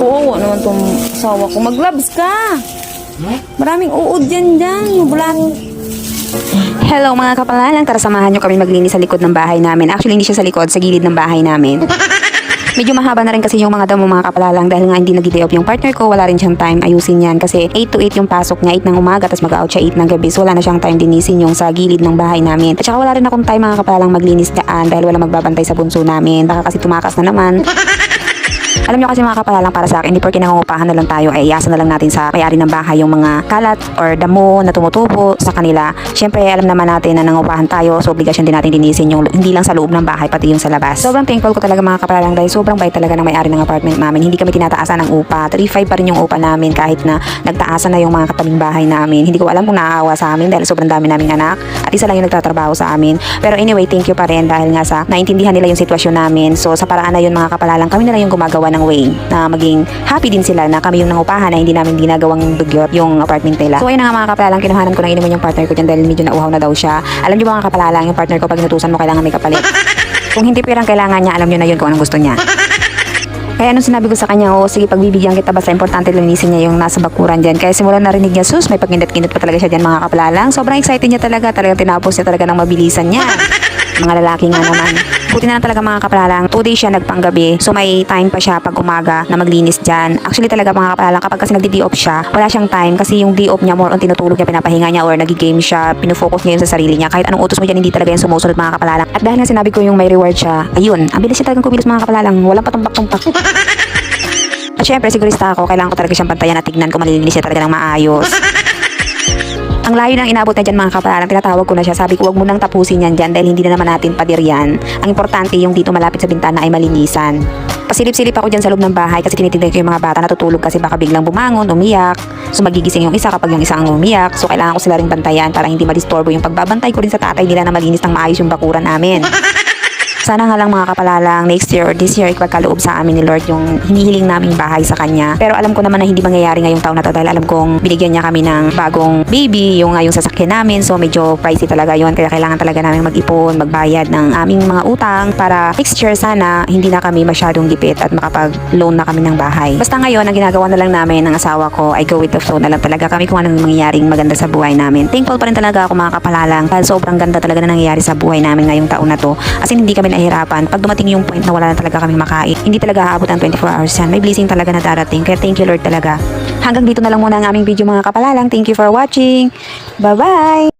Oo, naman tong asawa ko. Mag-gloves ka. Maraming uod dyan. Bulat. Hello mga kapalalang, tara samahan nyo kami maglinis sa likod ng bahay namin. Actually, hindi siya sa likod, sa gilid ng bahay namin. Medyo mahaba na rin kasi yung mga damo mga kapalalang dahil nga hindi nag-day off yung partner ko, wala rin siyang time ayusin yan kasi 8 to 8 yung pasok niya, 8 ng umaga tapos mag-out siya 8 ng gabi, so wala na siyang time dinisin yung sa gilid ng bahay namin. At saka wala rin akong time mga kapalalang maglinis daan dahil wala magbabantay sa bunso namin, baka kasi tumakas na naman. Alam nyo kasi mga kapalalang, para sa akin, hindi porke nangungupahan na lang tayo, ay iasa na lang natin sa may-ari ng bahay yung mga kalat or damo na tumutubo sa kanila. Siyempre, alam naman natin na nangungupahan tayo, so obligasyon din natin linisin yung hindi lang sa loob ng bahay, pati yung sa labas. Sobrang thankful ko talaga mga kapalalang dahil sobrang bait talaga ng may-ari ng apartment namin. Hindi kami tinataasan ng upa. 3.5 pa rin yung upa namin kahit na nagtaasan na yung mga katabing bahay namin. Hindi ko alam kung naaawa sa amin dahil sobrang dami naming anak at isa lang yung nagtatrabaho sa amin. Pero anyway, thank you pa rin dahil nga sa naintindihan nila yung sitwasyon namin. So sa paraan na yun mga kapalalang, kami na lang yung gumagawa ng way na maging happy din sila na kami yung nangupahan na hindi namin ginagawang dugyot yung apartment nila. So ayun na nga mga kapalalang, kinuhanan ko ng inuman yung partner ko dyan dahil medyo nauhaw na daw siya. Alam niyo ba mga kapalalang, yung partner ko pag inutusan mo kailangan may kapalit. Kung hindi pirang kailangan niya, alam niyo na yun kung anong gusto niya. Kaya nung sinabi ko sa kanya, sige pagbibigyan kita, basta importante linisin niya yung nasa bakuran dyan. Kaya simula narinig niya, sus, may pagkindat-kindat pa talaga siya dyan mga kapalalang. Sobrang excited niya talaga, talagang tinapos niya talaga ng mabilisan niya. Mga lalaki nga naman. Buti na lang talaga mga kapalalang, 2 days siya nagpanggabi, so may time pa siya pag umaga na maglinis dyan. Actually talaga mga kapalalang, kapag kasi nagdi-day off siya, wala siyang time kasi yung day off niya more on tinutulog niya, pinapahinga niya or nagigame siya, pinufocus niya yun sa sarili niya. Kahit anong utos mo dyan, hindi talaga yung sumusunod mga kapalalang. At dahil nga sinabi ko yung may reward siya, ayun, ang bilis siya talagang kumilos mga kapalalang, walang patumpak-tumpak. At syempre, sigurista ako, kailangan ko talaga siyang pantayan at tignan kung malilinis siya talaga ng maayos. Ang layo ng inabot na dyan mga kapalalang, tinatawag ko na siya. Sabi ko, wag mo nang tapusin yan dyan dahil hindi na naman natin padir yan. Ang importante yung dito malapit sa bintana ay malinisan. Pasilip-silip ako dyan sa loob ng bahay kasi tinitignan ko yung mga bata natutulog kasi baka biglang bumangon, umiyak. So magigising yung isa kapag yung isa ang umiyak. So kailangan ko sila rin bantayan para hindi madisturbo yung pagbabantay ko rin sa tatay nila na malinis ng maayos yung bakuran namin. Sana nga lang mga kapalalang next year or this year ipagkaloob sa amin ni Lord yung hinihiling naming bahay sa kanya. Pero alam ko naman na hindi mangyayari ngayong taon na to dahil alam kong binigyan niya kami ng bagong baby, yung sasakyan namin. So medyo pricey talaga yon, kaya kailangan talaga namin mag-ipon, magbayad ng aming mga utang para next year sana hindi na kami masyadong gipit at makapag-loan na kami ng bahay. Basta ngayon, ang ginagawa na lang namin ng asawa ko ay go with the flow na lang talaga kami kung anong mangyayaring maganda sa buhay namin. Thankful pa rin talaga ako mga kapalalang dahil sobrang ganda talaga na nangyayari sa buhay namin ngayong taon na to. As in, hindi kami nahirapan. Pag dumating yung point na wala na talaga kaming makain, hindi talaga aabot ang 24 hours yan. May blessing talaga na darating. Kaya thank you Lord talaga. Hanggang dito na lang muna ang aming video mga kapalalang. Thank you for watching. Bye-bye!